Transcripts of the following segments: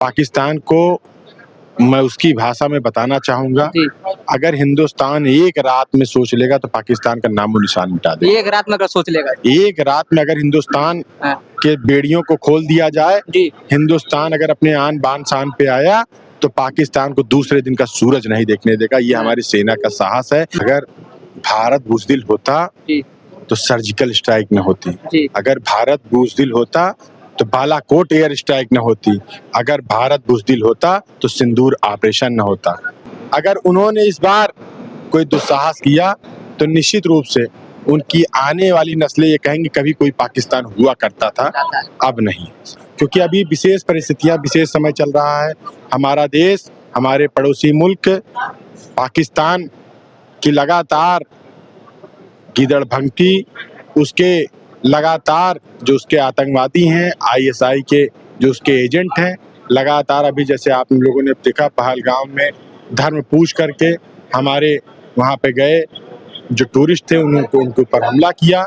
पाकिस्तान को मैं उसकी भाषा में बताना चाहूँगा, जी। अगर हिंदुस्तान एक रात में सोच लेगा तो पाकिस्तान का नामो-निशान मिटा देगा। एक रात में अगर सोच लेगा। एक रात में अगर हिंदुस्तान हाँ। के बेड़ियों को खोल दिया जाए, जी। हिंदुस्तान अगर अपने आन बान शान पे आया तो पाकिस्तान को दूसरे दिन का सूरज नहीं देखने देगा। ये हमारी सेना का साहस है। अगर भारत बुज़दिल होता जी। तो सर्जिकल स्ट्राइक न होती। जी। अगर भारत बुज़दिल होता तो बालाकोट एयर स्ट्राइक न होती। अगर भारत बुज़दिल होता तो सिंदूर ऑपरेशन न होता। अगर उन्होंने इस बार कोई दुस्साहस किया तो निश्चित रूप से उनकी आने वाली नस्लें ये कहेंगी कभी कोई पाकिस्तान हुआ करता था, अब नहीं। क्योंकि अभी विशेष परिस्थितियां, विशेष समय चल रहा है। हमारा देश, हमारे पड़ोसी मुल्क पाकिस्तान की लगातार गिदड़भंकी, उसके लगातार जो उसके आतंकवादी हैं, आईएसआई के जो उसके एजेंट हैं, लगातार अभी जैसे आप लोगों ने देखा पहलगाम में धर्म पूछ करके हमारे वहाँ पे गए जो टूरिस्ट थे उनके ऊपर हमला किया।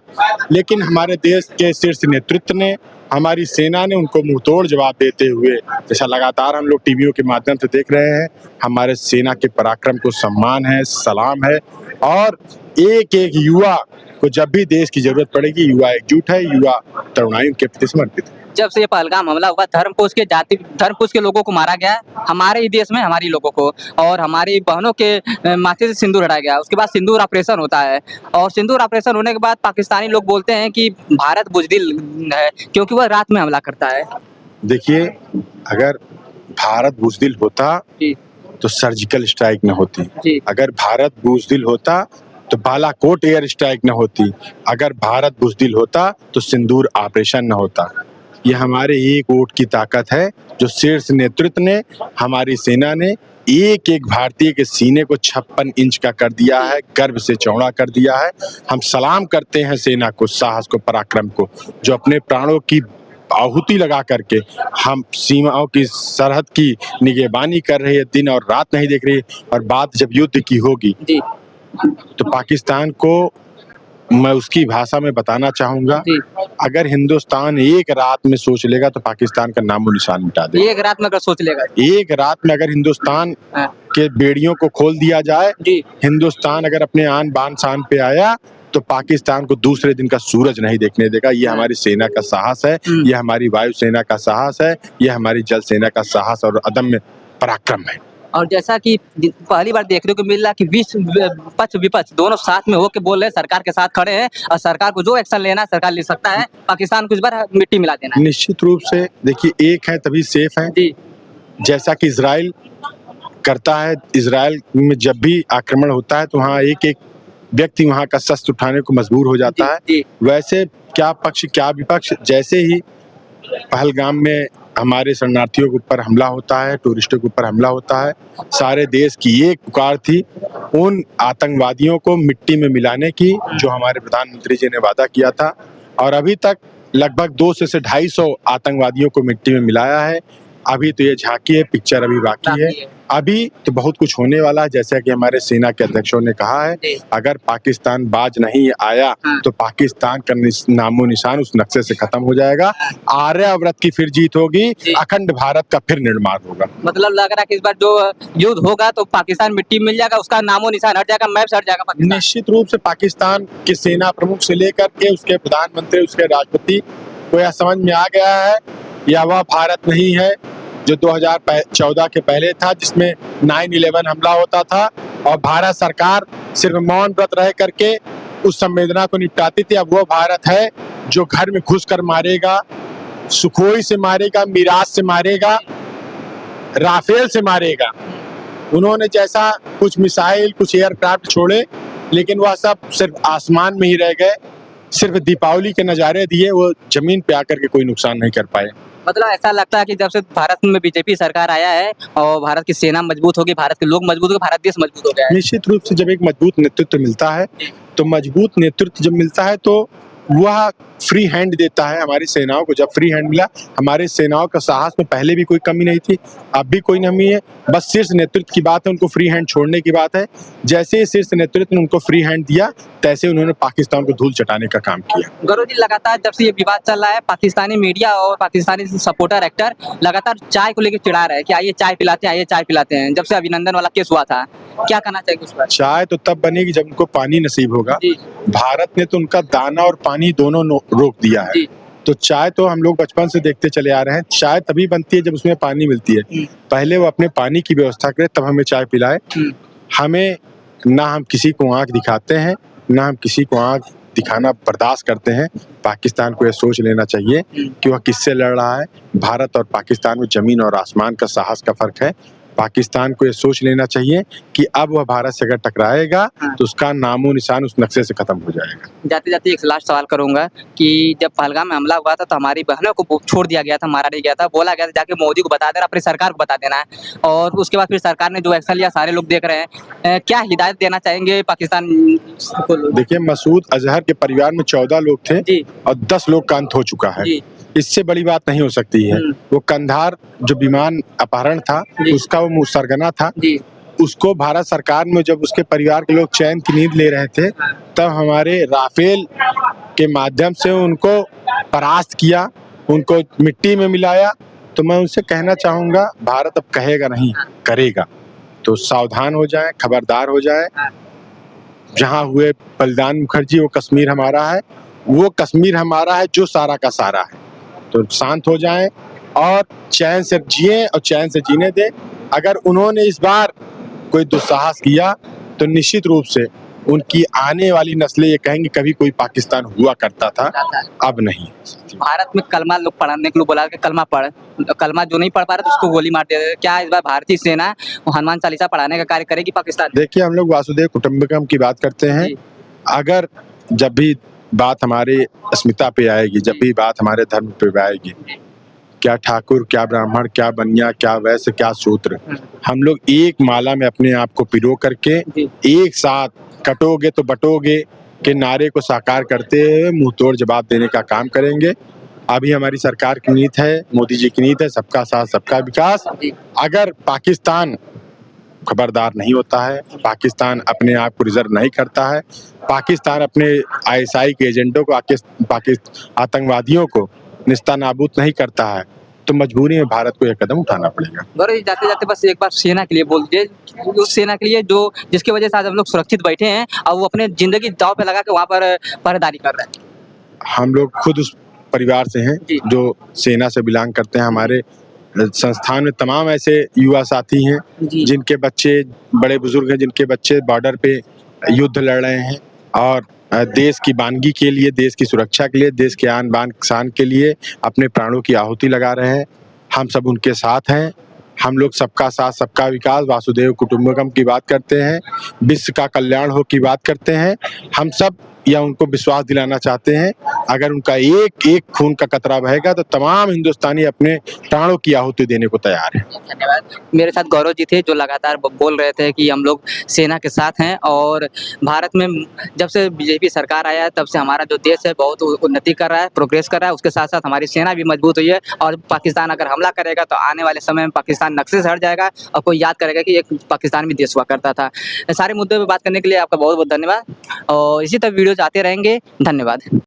लेकिन हमारे देश के शीर्ष नेतृत्व ने, हमारी सेना ने उनको मुंहतोड़ जवाब देते हुए, जैसा लगातार हम लोग टीवियों के माध्यम से देख रहे हैं, हमारे सेना के पराक्रम को सम्मान है, सलाम है। और एक एक युवा को जब भी देश की जरूरत पड़ेगी, युवा एकजुट है, युवा तरुणाई उनके प्रति समर्पित है। जब से ये पहलगाम हमला हुआ, धर्म पूछ के लोगों को मारा गया, हमारे ही देश में हमारी लोगों को, और हमारी बहनों के माथे से सिंदूर हटाया गया। उसके बाद सिंदूर ऑपरेशन होता है, और सिंदूर ऑपरेशन होने के बाद पाकिस्तानी लोग बोलते हैं कि भारत बुज़दिल है क्योंकि वह रात में हमला करता है। देखिए, अगर भारत बुज़दिल होता जी। तो सर्जिकल स्ट्राइक न होती। जी। अगर भारत बुज़दिल होता तो बालाकोट एयर स्ट्राइक न होती। अगर भारत बुज़दिल होता तो सिंदूर ऑपरेशन न होता। ये हमारे एक वोट की ताकत है जो शीर्ष नेतृत्व ने, हमारी सेना ने एक एक भारतीय के सीने को 56 इंच का कर दिया है, गर्व से चौड़ा कर दिया है। हम सलाम करते हैं सेना को, साहस को, पराक्रम को, जो अपने प्राणों की आहुति लगा करके हम सीमाओं की सरहद की निगहबानी कर रही है, दिन और रात नहीं देख रही है। और बात जब युद्ध की होगी जी। तो पाकिस्तान को मैं उसकी भाषा में बताना चाहूँगा, अगर हिंदुस्तान एक रात में सोच लेगा तो पाकिस्तान का नामो-निशान मिटा देगा। एक रात में अगर सोच लेगा। एक रात में अगर हिंदुस्तान के बेड़ियों को खोल दिया जाए, हिंदुस्तान अगर अपने आन बान शान पे आया तो पाकिस्तान को दूसरे दिन का सूरज नहीं देखने देगा। ये हमारी सेना का साहस है, ये हमारी वायु सेना का साहस है, ये हमारी जल सेना का साहस और अदम्य पराक्रम है। और जैसा कि पहली बार देखने को मिल रहा कि पक्ष विपक्ष दोनों साथ में होकर बोल रहे हैं, सरकार के साथ खड़े हैं, और सरकार को जो एक्शन लेना है सरकार ले सकता है, पाकिस्तान को इस बार मिट्टी मिला देना है। निश्चित रूप से देखिए, एक है तभी सेफ है। जैसा कि इजराइल करता है, इजराइल में जब भी आक्रमण होता है तो वहाँ एक एक व्यक्ति वहाँ का शस्त्र उठाने को मजबूर हो जाता है। वैसे क्या पक्ष क्या विपक्ष, जैसे ही पहलगाम में हमारे शरणार्थियों के ऊपर हमला होता है, टूरिस्टों के ऊपर हमला होता है, सारे देश की एक पुकार थी उन आतंकवादियों को मिट्टी में मिलाने की, जो हमारे प्रधानमंत्री जी ने वादा किया था। और अभी तक लगभग 200 से 250 आतंकवादियों को मिट्टी में मिलाया है। अभी तो ये झांकी है, पिक्चर अभी बाकी है। अभी तो बहुत कुछ होने वाला है। जैसा कि हमारे सेना के अध्यक्षों ने कहा है, अगर पाकिस्तान बाज नहीं आया तो पाकिस्तान का नामो निशान उस नक्शे से खत्म हो जाएगा। आर्यावर्त की फिर जीत होगी, अखंड भारत का फिर निर्माण होगा। मतलब लग रहा है कि इस बार जो युद्ध होगा तो पाकिस्तान मिट्टी मिल जाएगा, उसका नामो निशान हट जाएगा, मैप से हट जाएगा पाकिस्तान। निश्चित रूप से पाकिस्तान के सेना प्रमुख से लेकर के उसके प्रधानमंत्री, उसके राष्ट्रपति को यह समझ में आ गया है यह वह भारत नहीं है जो 2014 के पहले था, जिसमें 9/11 हमला होता था और भारत सरकार सिर्फ मौन व्रत रह करके उस संवेदना को निपटाती थी। अब वो भारत है जो घर में घुस कर मारेगा, सुखोई से मारेगा, मिराज से मारेगा, राफेल से मारेगा। उन्होंने जैसा कुछ मिसाइल, कुछ एयरक्राफ्ट छोड़े, लेकिन वह सब सिर्फ आसमान में ही रह गए, सिर्फ दीपावली के नज़ारे दिए, वो जमीन पे आकर के कोई नुकसान नहीं कर पाए। मतलब ऐसा लगता है कि जब से भारत में बीजेपी सरकार आया है और भारत की सेना मजबूत होगी, भारत के लोग मजबूत हो गए, भारत देश मजबूत हो गया है। निश्चित रूप से जब एक मजबूत नेतृत्व मिलता है तो मजबूत नेतृत्व जब मिलता है तो वह फ्री हैंड देता है हमारी सेनाओं को। जब फ्री हैंड मिला, हमारे सेनाओं का साहस में पहले भी कोई कमी नहीं थी, अब भी कोई कमी है, बस शीर्ष नेतृत्व की बात है, उनको फ्री हैंड छोड़ने की बात है। जैसे ही शीर्ष नेतृत्व ने उनको फ्री हैंड दिया, तैसे उन्होंने पाकिस्तान को धूल चटाने का काम किया। गौरव जी, लगातार जब से ये विवाद चल रहा है, पाकिस्तानी मीडिया और पाकिस्तानी सपोर्टर एक्टर लगातार चाय को लेकर चिढ़ा रहे हैं कि आइए चाय पिलाते हैं, आइए चाय पिलाते हैं। जब से अभिनंदन वाला केस हुआ था, क्या कहना चाहिए उस पर? चाय तो तब बनेगी जब उनको पानी नसीब होगा। जी। भारत ने तो उनका दाना और पानी दोनों रोक दिया है। जी। तो चाय तो हम लोग बचपन से देखते चले आ रहे हैं, चाय तभी बनती है जब उसमें पानी मिलती है। पहले वो अपने पानी की व्यवस्था करे, तब हमें चाय पिलाए। हमें ना हम किसी को आंख दिखाते हैं, ना हम किसी को आंख दिखाना बर्दाश्त करते हैं। पाकिस्तान को यह सोच लेना चाहिए कि वह किससे लड़ रहा है। भारत और पाकिस्तान में जमीन और आसमान का साहस का फर्क है। पाकिस्तान को यह सोच लेना चाहिए कि अब वह भारत से अगर टकराएगा तो उसका नामो निशान उस नक्शे से खत्म हो जाएगा। जाते जाते एक लास्ट सवाल करूंगा कि जब पहलगाम में हमला हुआ था तो हमारी बहनों को छोड़ दिया गया था, मारा नहीं गया था, बोला गया था जाके मोदी को बता देना, अपनी सरकार को बता देना है। और उसके बाद फिर सरकार ने जो एक्शन लिया, सारे लोग देख रहे हैं। क्या हिदायत देना चाहेंगे पाकिस्तान को? देखिए, मसूद अजहर के परिवार में 14 लोग थे और 10 लोग का अंत हो चुका है। इससे बड़ी बात नहीं हो सकती है। वो कंधार जो विमान अपहरण था, उसका वो सरगना था। उसको भारत सरकार में जब उसके परिवार के लोग चैन की नींद ले रहे थे, तब हमारे राफेल के माध्यम से उनको परास्त किया, उनको मिट्टी में मिलाया। तो मैं उनसे कहना चाहूंगा, भारत अब कहेगा नहीं, करेगा। तो सावधान हो जाएं, खबरदार हो जाएं। जहां हुए बलिदान मुखर्जी, वो कश्मीर हमारा है, वो कश्मीर हमारा है जो सारा का सारा है। तो शांत हो जाएं और चैन से जिए और चैन से जीने दें। अगर उन्होंने इस बार कोई दुस्साहस किया तो निश्चित रूप से उनकी आने वाली नस्लें ये कहेंगी कभी कोई पाकिस्तान हुआ करता था, अब नहीं। भारत में कलमा लोग पढ़ने के लोग बोला कि कलमा पढ़, कलमा जो नहीं पढ़ पा रहा तो उसको गोली मार दिया। क्या इस बार भारतीय सेना हनुमान चालीसा पढ़ाने का कार्य करेगी पाकिस्तान? देखिए, हम लोग वासुदेव कुटुंबकम की बात करते हैं। अगर जब भी बात हमारे अस्मिता पे आएगी, जब भी बात हमारे धर्म पे आएगी, क्या ठाकुर, क्या ब्राह्मण, क्या बनिया, क्या वैश्य, क्या शूद्र, हम लोग एक माला में अपने आप को पिरो करके एक साथ कटोगे तो बटोगे के नारे को साकार करते हुए मुंह तोड़ जवाब देने का काम करेंगे। अभी हमारी सरकार की नीति है, मोदी जी की नीति है, सबका साथ सबका विकास। अगर पाकिस्तान खबरदार नहीं होता है, पाकिस्तान अपने आप को रिजर्व नहीं करता है, पाकिस्तान अपने आईएसआई के एजेंटों को, आतंकवादियों को निस्तानाबूद नहीं करता है, तो मजबूरी में भारत को यह कदम उठाना पड़ेगा। गौरव जी, जाते जाते बस एक बार सेना के लिए बोल दीजिए, उस सेना के लिए जो जिसकी वजह से आज हम लोग सुरक्षित बैठे हैं और वो अपने जिंदगी दांव पे लगा के वहाँ पर पहरेदारी कर रहे हैं। हम लोग खुद उस परिवार से हैं जो सेना से बिलोंग करते हैं। हमारे संस्थान में तमाम ऐसे युवा साथी हैं जिनके बच्चे, बड़े बुजुर्ग हैं जिनके बच्चे बॉर्डर पे युद्ध लड़ रहे हैं और देश की वानगी के लिए, देश की सुरक्षा के लिए, देश के आन बान शान के लिए अपने प्राणों की आहुति लगा रहे हैं। हम सब उनके साथ हैं। हम लोग सबका साथ सबका विकास, वासुदेव कुटुंबकम की बात करते हैं, विश्व का कल्याण हो की बात करते हैं। हम सब या उनको विश्वास दिलाना चाहते हैं, अगर उनका एक एक खून का कतरा बहेगा तो तमाम हिंदुस्तानी अपने प्राणों की आहुति देने को तैयार हैं। धन्यवाद। मेरे साथ गौरव जी थे जो लगातार बोल रहे थे कि हम लोग सेना के साथ हैं और भारत में जब से बीजेपी सरकार आया है तब से हमारा जो देश है बहुत उन्नति कर रहा है, प्रोग्रेस कर रहा है। उसके साथ साथ हमारी सेना भी मजबूत हुई है और पाकिस्तान अगर हमला करेगा तो आने वाले समय में पाकिस्तान नक्शे से हट जाएगा और कोई याद करेगा कि एक पाकिस्तान भी देश हुआ करता था। सारे मुद्दों पर बात करने के लिए आपका बहुत बहुत धन्यवाद और इसी तरह वीडियोज आते रहेंगे। धन्यवाद।